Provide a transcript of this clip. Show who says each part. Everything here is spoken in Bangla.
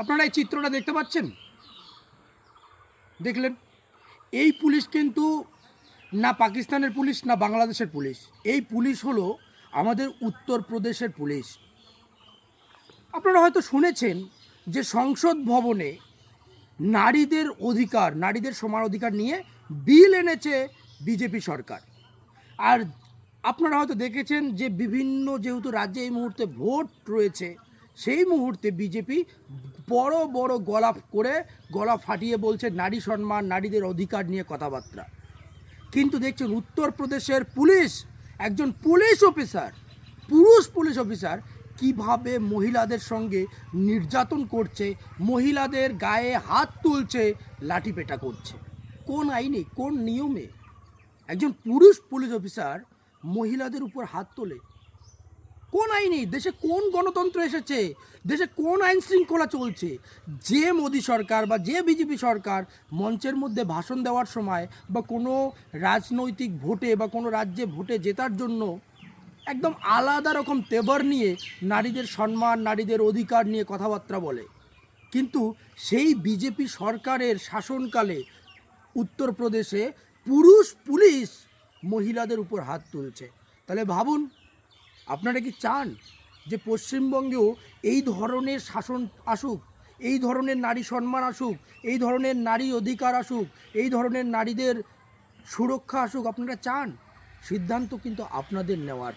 Speaker 1: আপনারা এই চিত্রটা দেখতে পাচ্ছেন, দেখলেন? এই পুলিশ কিন্তু না পাকিস্তানের পুলিশ না বাংলাদেশের পুলিশ, এই পুলিশ হলো আমাদের উত্তরপ্রদেশের পুলিশ। আপনারা হয়তো শুনেছেন যে সংসদ ভবনে নারীদের অধিকার, নারীদের সমান অধিকার নিয়ে বিল এনেছে বিজেপি সরকার। আর আপনারা হয়তো দেখেছেন যে বিভিন্ন যেহেতু রাজ্যে এই মুহূর্তে ভোট রয়েছে, সেই মুহূর্তে বিজেপি বড় বড় গলা ফাটিয়ে বলছে নারী সম্মান, নারীদের অধিকার নিয়ে কথাবার্তা। কিন্তু দেখছেন উত্তরপ্রদেশের পুলিশ, একজন পুলিশ অফিসার, পুরুষ পুলিশ অফিসার কিভাবে মহিলাদের সঙ্গে নির্যাতন করছে, মহিলাদের গায়ে হাত তুলছে, লাঠিপেটা করছে। কোন আইনে, কোন নিয়মে একজন পুরুষ পুলিশ অফিসার মহিলাদের উপর হাত তোলে? কোন আইনে? দেশে কোন গণতন্ত্র এসেছে? দেশে কোন আইন শৃঙ্খলা চলছে? যে মোদী সরকার বা যে বিজেপি সরকার মঞ্চের মধ্যে ভাষণ দেওয়ার সময় বা কোনো রাজনৈতিক ভোটে বা কোনো রাজ্যে ভোটে জেতার জন্য একদম আলাদা রকম তেবর নিয়ে নারীদের সম্মান, নারীদের অধিকার নিয়ে কথাবার্তা বলে, কিন্তু সেই বিজেপি সরকারের শাসনকালে উত্তরপ্রদেশে পুরুষ পুলিশ মহিলাদের উপর হাত তুলছে। তাহলে ভাবুন, আপনারা কি চান যে পশ্চিমবঙ্গেও এই ধরনের শাসন আসুক, এই ধরনের নারী সম্মান আসুক, এই ধরনের নারী অধিকার আসুক, এই ধরনের নারীদের সুরক্ষা আসুক? আপনারা চান? সিদ্ধান্ত কিন্তু আপনাদের নেওয়ার।